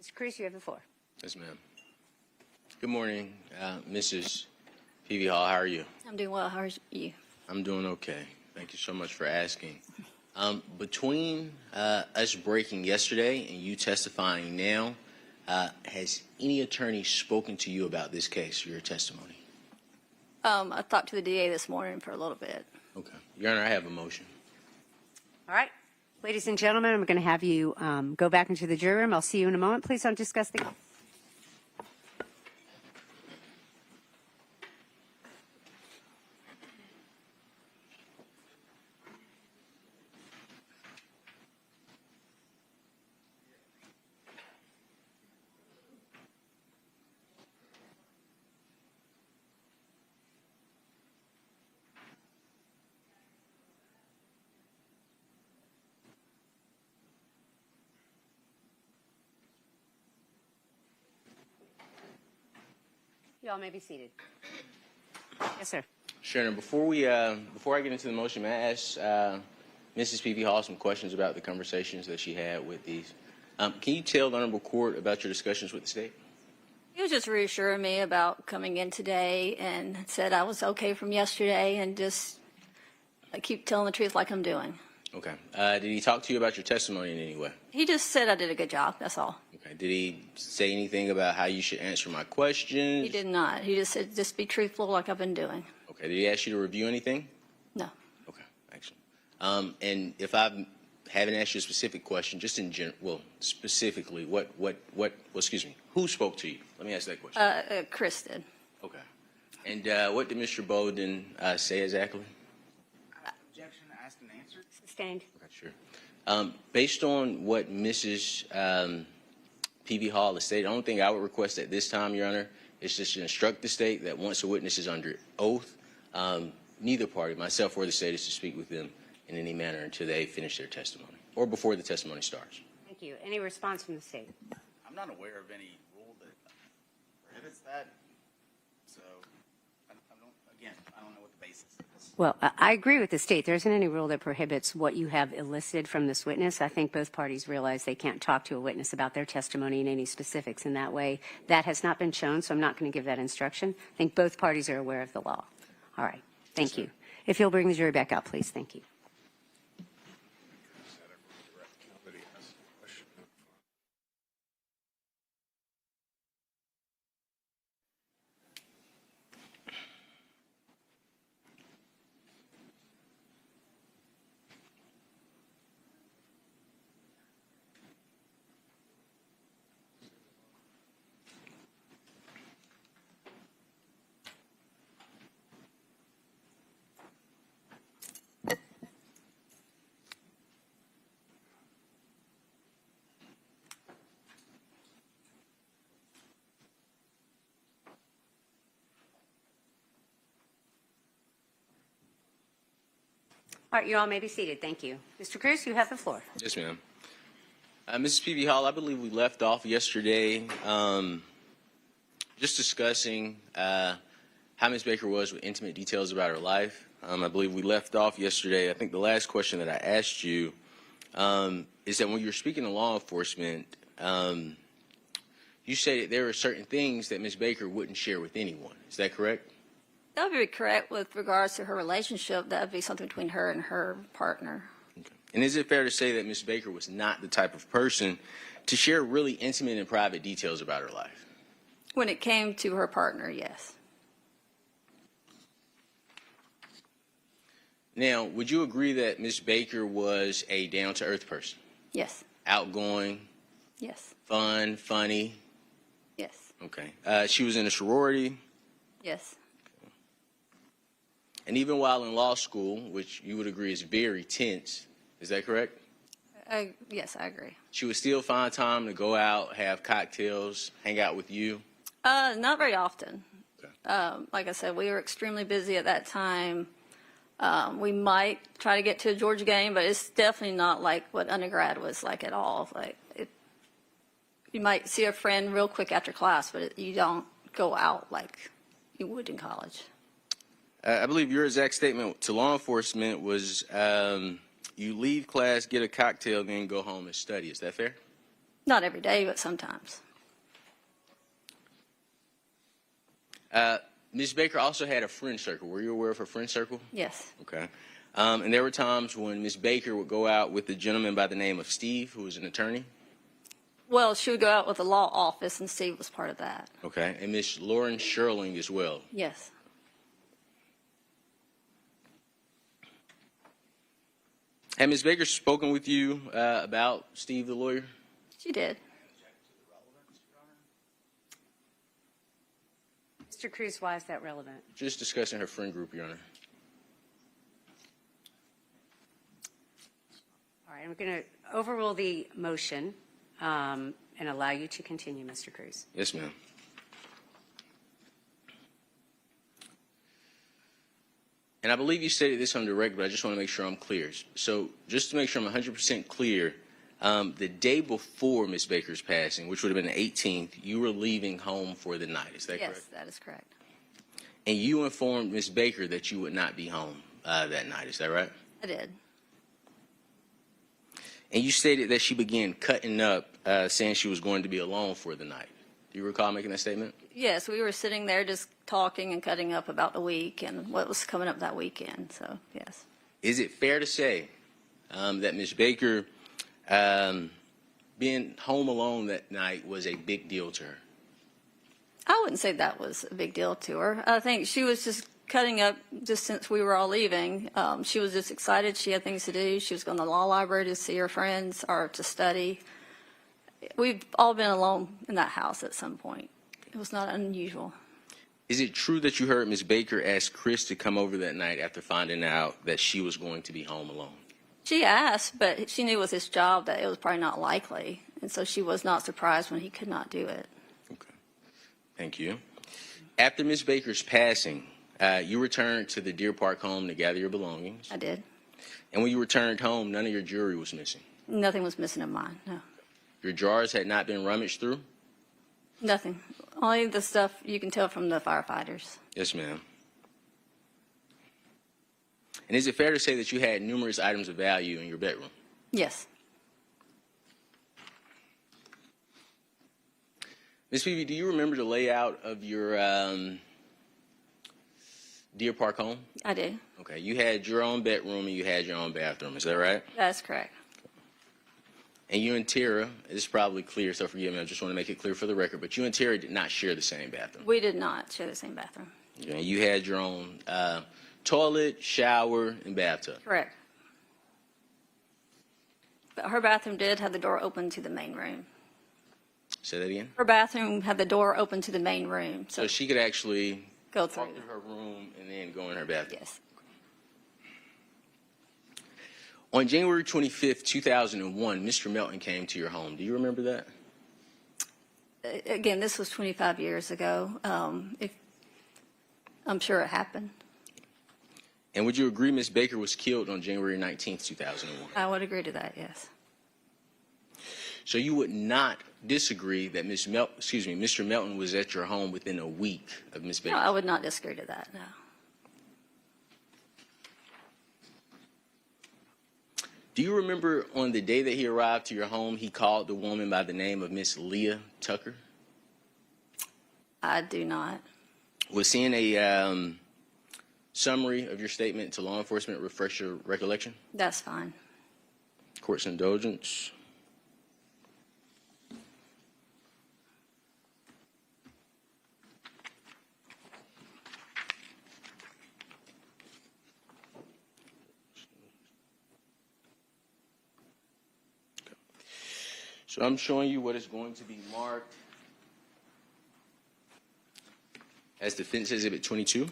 Mr. Cruz, you have the floor. Yes, ma'am. Good morning, Mrs. P.V. Hall. How are you? I'm doing well. How are you? I'm doing okay. Thank you so much for asking. Between us breaking yesterday and you testifying now, has any attorney spoken to you about this case, your testimony? I talked to the DA this morning for a little bit. Okay. Your Honor, I have a motion. All right. Ladies and gentlemen, I'm going to have you go back into the jury room. I'll see you in a moment. Please don't discuss the case. You all may be seated. Yes, sir. Sure. Before I get into the motion, may I ask Mrs. P.V. Hall some questions about the conversations that she had with these? Can you tell the Honorable Court about your discussions with the state? He was just reassuring me about coming in today and said I was okay from yesterday and just keep telling the truth like I'm doing. Okay. Did he talk to you about your testimony in any way? He just said I did a good job. That's all. Okay. Did he say anything about how you should answer my questions? He did not. He just said just be truthful like I've been doing. Okay. Did he ask you to review anything? No. Okay. Excellent. And if I haven't asked you a specific question, just in general, well, specifically, excuse me, who spoke to you? Let me ask that question. Chris did. Okay. And what did Mr. Bowden say exactly? Objection, asked and answered. Sustained. Okay, sure. Based on what Mrs. P.V. Hall has stated, the only thing I would request at this time, Your Honor, is just to instruct the state that once a witness is under oath, neither party, myself or the state, is to speak with them in any manner until they finish their testimony or before the testimony starts. Thank you. Any response from the state? I'm not aware of any rule that prohibits that. So, I don't know what the basis is. Well, I agree with the state. There isn't any rule that prohibits what you have elicited from this witness. I think both parties realize they can't talk to a witness about their testimony in any specifics in that way. That has not been shown, so I'm not going to give that instruction. I think both parties are aware of the law. All right. Thank you. If you'll bring the jury back out, please. Thank you. All right, you all may be seated. Thank you. Mr. Cruz, you have the floor. Yes, ma'am. Mrs. P.V. Hall, I believe we left off yesterday just discussing how Ms. Baker was with intimate details about her life. I believe we left off yesterday. I think the last question that I asked you is that when you were speaking to law enforcement, you said that there are certain things that Ms. Baker wouldn't share with anyone. Is that correct? That would be correct with regards to her relationship. That would be something between her and her partner. Okay. And is it fair to say that Ms. Baker was not the type of person to share really intimate and private details about her life? When it came to her partner, yes. Now, would you agree that Ms. Baker was a down-to-earth person? Yes. Outgoing? Yes. Fun, funny? Yes. Okay. She was in a sorority? Yes. And even while in law school, which you would agree is very tense, is that correct? Yes, I agree. She would still find time to go out, have cocktails, hang out with you? Not very often. Okay. Like I said, we were extremely busy at that time. We might try to get to a Georgia game, but it's definitely not like what undergrad was like at all. You might see a friend real quick after class, but you don't go out like you would in college. I believe your exact statement to law enforcement was you leave class, get a cocktail, then go home and study. Is that fair? Not every day, but sometimes. Ms. Baker also had a friend circle. Were you aware of her friend circle? Yes. Okay. And there were times when Ms. Baker would go out with a gentleman by the name of Steve, who was an attorney. Well, she would go out with the law office, and Steve was part of that. Okay. And Ms. Lauren Sherling as well. Yes. Had Ms. Baker spoken with you about Steve the lawyer? She did. Mr. Cruz, why is that relevant? Just discussing her friend group, Your Honor. All right, I'm going to overrule the motion and allow you to continue, Mr. Cruz. Yes, ma'am. And I believe you stated this on direct, but I just want to make sure I'm clear. So just to make sure I'm 100% clear, the day before Ms. Baker's passing, which would have been the 18th, you were leaving home for the night. Is that Yes, correct? that is correct. And you informed Ms. Baker that you would not be home that night. Is that right? I did. And you stated that she began cutting up, saying she was going to be alone for the night. Do you recall making that statement? Yes, we were sitting there just talking and cutting up about the week and what was coming up that weekend. So, yes. Is it fair to say that Ms. Baker being home alone that night was a big deal to her? I wouldn't say that was a big deal to her. I think she was just cutting up just since we were all leaving. She was just excited. She had things to do. She was going to the law library to see her friends or to study. We've all been alone in that house at some point. It was not unusual. Is it true that you heard Ms. Baker ask Chris to come over that night after finding out that she was going to be home alone? She asked, but she knew with his job that it was probably not likely. And so she was not surprised when he could not do it. Okay. Thank you. After Ms. Baker's passing, you returned to the Deer Park home to gather your belongings. I did. And when you returned home, none of your jewelry was missing. Nothing was missing in mine, no. Your jars had not been rummaged through? Nothing. Only the stuff you can tell from the firefighters. Yes, ma'am. And is it fair to say that you had numerous items of value in your bedroom? Yes. Ms. Peavy, do you remember the layout of your Deer Park home? I do. Okay, you had your own bedroom and you had your own bathroom, is that right? That's correct. And you and Tara, this is probably clear, so forgive me, I just want to make it clear for the record, but you and Tara did not share the same bathroom. We did not share the same bathroom. Okay, you had your own toilet, shower, and bathtub. Correct. But her bathroom did have the door open to the main room. Say that again? Her bathroom had the door open to the main room, So so she could actually go walk through. through her room and then go in her bathroom. Yes. On January 25th, 2001, Mr. Melton came to your home. Do you remember that? Again, this was 25 years ago. I'm sure it happened. And would you agree Ms. Baker was killed on January 19th, 2001? I would agree to that, yes. So you would not disagree that Mr. Melton was at your home within a week of Ms. Baker? No, I would not disagree to that, no. Do you remember on the day that he arrived to your home, he called the woman by the name of Miss Leah Tucker? I do not. Was seeing a summary of your statement to law enforcement refresh your recollection? That's fine. Court's indulgence. So I'm showing you what is going to be marked as Defense Exhibit 22.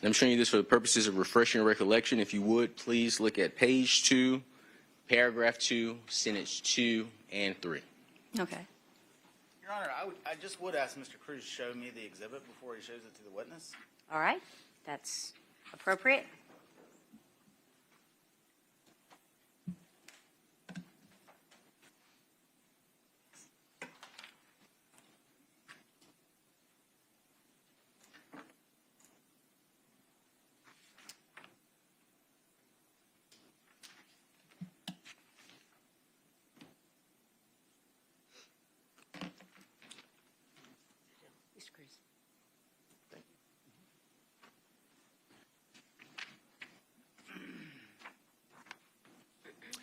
I'm showing you this for the purposes of refreshing your recollection. If you would, please look at page 2, paragraph 2, sentence 2 and 3. Okay. Your Honor, I just would ask Mr. Cruz to show me the exhibit before he shows it to the witness. All right, that's appropriate.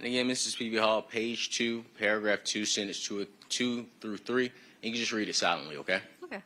And again, Mrs. P.B. Hall, page 2, paragraph 2, sentence 2 through 3. And you can just read it silently, okay? Okay.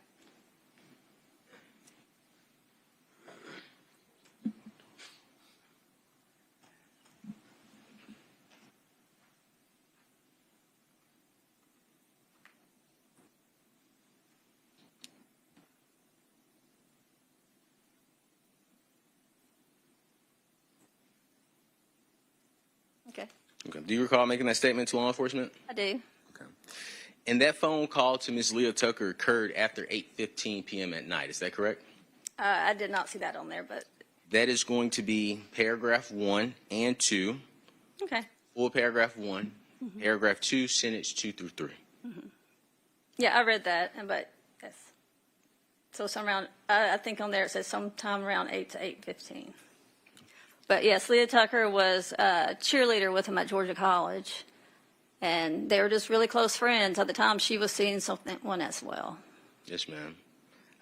Okay. Okay. Do you recall making that statement to law enforcement? I do. Okay. And that phone call to Ms. Leah Tucker occurred after 8:15 p.m. at night. Is that correct? I did not see that on there, but That is going to be paragraph 1 and 2, okay. full paragraph 1, paragraph 2, sentence 2 through 3. Yeah, I read that, but yes. So I think on there it says sometime around 8 to 8:15. But yes, Leah Tucker was a cheerleader with him at Georgia College, and they were just really close friends. At the time, she was seeing someone as well. Yes, ma'am.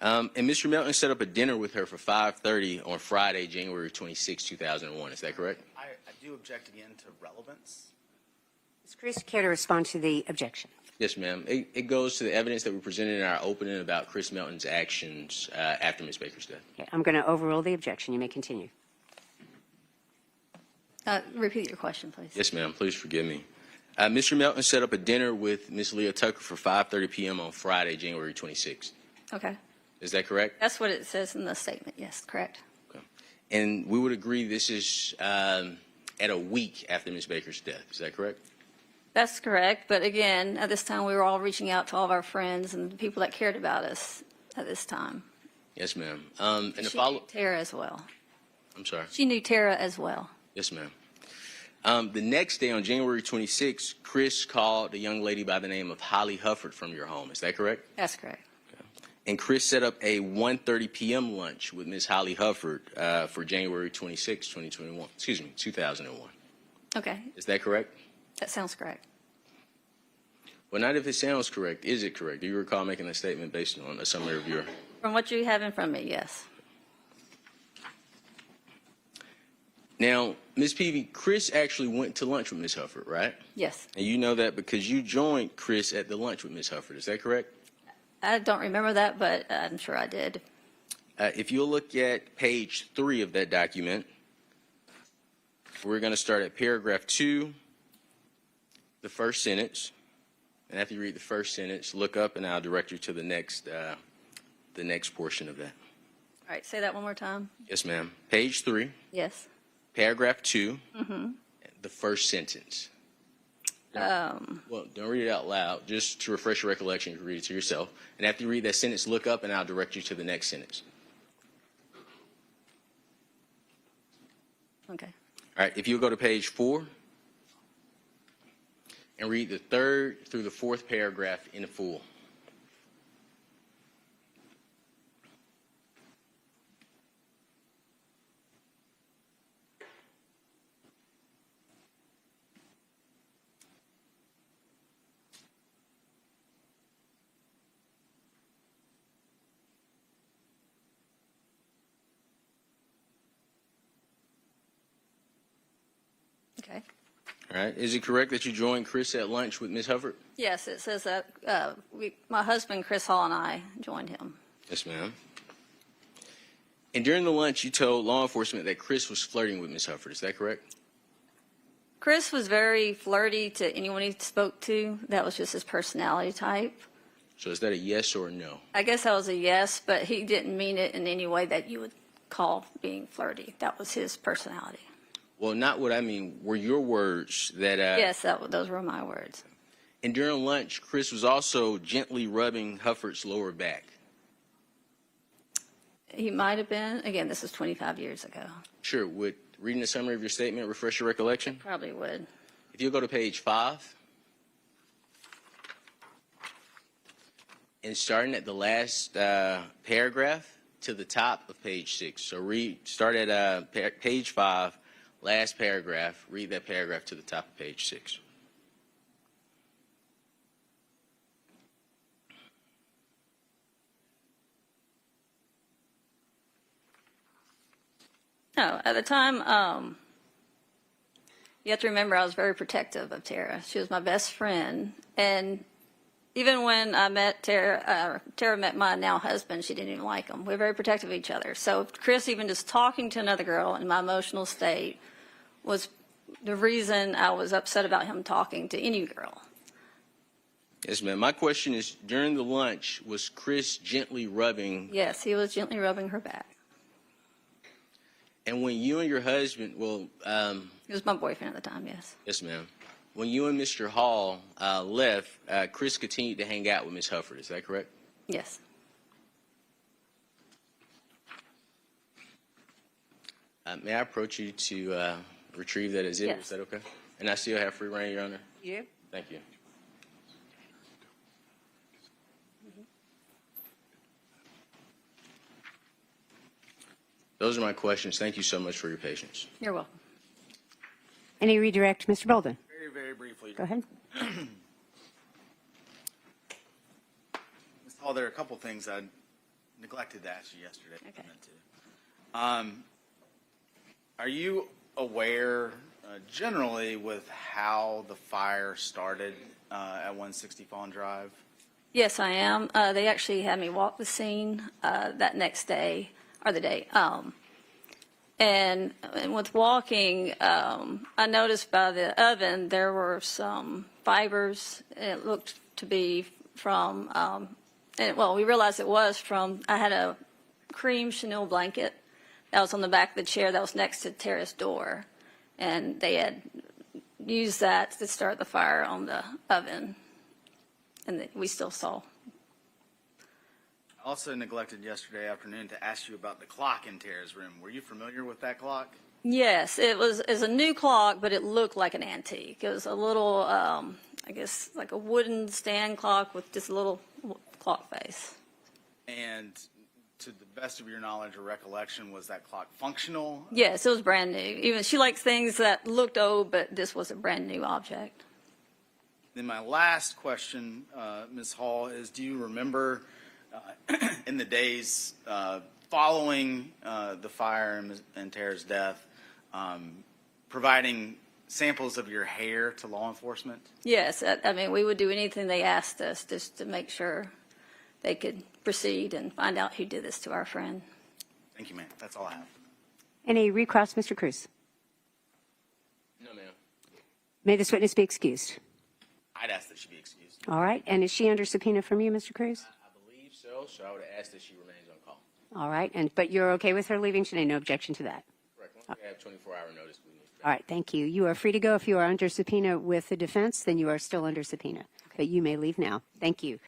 And Mr. Melton set up a dinner with her for 5:30 on Friday, January 26, 2001. Is that correct? I do object again to relevance. Does Chris care to respond to the objection? Yes, ma'am. It goes to the evidence that we presented in our opening about Chris Melton's actions after Ms. Baker's death. Okay, I'm going to overrule the objection. You may continue. Repeat your question, please. Yes, ma'am. Please forgive me. Mr. Melton set up a dinner with Ms. Leah Tucker for 5:30 p.m. on Friday, January 26th. Okay. Is that correct? That's what it says in the statement. Yes, correct. Okay. And we would agree this is at a week after Ms. Baker's death. Is that correct? That's correct. But again, at this time, we were all reaching out to all of our friends and the people that cared about us at this time. Yes, ma'am. And the She follow. knew Tara as well. I'm sorry. She knew Tara as well. Yes, ma'am. The next day, on January 26th, Chris called a young lady by the name of Holly Hufford from your home. Is that correct? That's correct. And Chris set up a 1:30 p.m. lunch with Ms. Holly Hufford for January 26, 2021. Excuse me, 2001. Okay. Is that correct? That sounds correct. Well, not if it sounds correct. Is it correct? Do you recall making that statement based on a summary of your? From what you have in front of me, yes. Now, Ms. Peavy, Chris actually went to lunch with Ms. Hufford, right? Yes. And you know that because you joined Chris at the lunch with Ms. Hufford. Is that correct? I don't remember that, but I'm sure I did. If you'll look at page 3 of that document, we're going to start at paragraph 2, the first sentence. And after you read the first sentence, look up and I'll direct you to the next portion of that. All right, say that one more time. Yes, ma'am. Page 3, Yes. paragraph 2, the first sentence. Well, don't read it out loud. Just to refresh your recollection, you can read it to yourself. And after you read that sentence, look up and I'll direct you to the next sentence. Okay. All right, if you'll go to page 4 and read the 3rd through the 4th paragraph in full. Okay. All right, is it correct that you joined Chris at lunch with Ms. Hufford? Yes, it says that my husband, Chris Hall, and I joined him. Yes, ma'am. And during the lunch, you told law enforcement that Chris was flirting with Ms. Hufford. Is that correct? Chris was very flirty to anyone he spoke to. That was just his personality type. So is that a yes or a no? I guess that was a yes, but he didn't mean it in any way that you would call being flirty. That was his personality. Well, not what I mean. Were your words that... Yes, those were my words. And during lunch, Chris was also gently rubbing Hufford's lower back. He might have been. Again, this was 25 years ago. Sure. Would reading the summary of your statement refresh your recollection? Probably would. If you'll go to page 5, and starting at the last paragraph to the top of page 6. So start at page 5, last paragraph. Read that paragraph to the top of page 6. No, at the time, You have to remember I was very protective of Tara. She was my best friend. And even when I met Tara, Tara met my now husband, she didn't even like him. We were very protective of each other. So Chris, even just talking to another girl in my emotional state was the reason I was upset about him talking to any girl. Yes, ma'am. My question is, during the lunch, was Chris gently rubbing? Yes, he was gently rubbing her back. And when you and your husband, He was my boyfriend at the time, yes. yes, ma'am. When you and Mr. Hall left, Chris continued to hang out with Ms. Hufford. Is that correct? Yes. May I approach you to retrieve that exhibit? Yes. Is that okay? And I still have free reign, Your Honor? You? Thank you. Those are my questions. Thank you so much for your patience. You're welcome. Any redirect, Mr. Bolden? Very, very briefly. Go ahead. Ms. Hall, there are a couple things I neglected to ask you yesterday. Okay. I meant to. Are you aware generally with how the fire started at 160 Fawn Drive? Yes, I am. They actually had me walk the scene that next day, or the day. And with walking, I noticed by the oven there were some fibers. It looked to be from, we realized it was from, I had a cream chenille blanket that was on the back of the chair that was next to Tara's door. And they had used that to start the fire on the oven. And we still saw. I also neglected yesterday afternoon to ask you about the clock in Tara's room. Were you familiar with that clock? Yes, it's a new clock, but it looked like an antique. It was a little, I guess, like a wooden stand clock with just a little clock face. And to the best of your knowledge or recollection, was that clock functional? Yes, it was brand new. Even she likes things that looked old, but this was a brand new object. Then my last question, Ms. Hall, is do you remember in the days following the fire and Tara's death, providing samples of your hair to law enforcement? Yes, I mean, we would do anything they asked us just to make sure they could proceed and find out who did this to our friend. Thank you, ma'am. That's all I have. Any recross, Mr. Cruz? No, ma'am. May this witness be excused. I'd ask that she be excused. All right. And is she under subpoena from you, Mr. Cruz? I believe so, so I would ask that she remains on call. All right. But you're okay with her leaving today? No objection to that? Correct. Once we have 24-hour notice, we need. All right. Thank you. You are free to go. If you are under subpoena with the defense, then you are still under subpoena. But you may leave now. Thank you.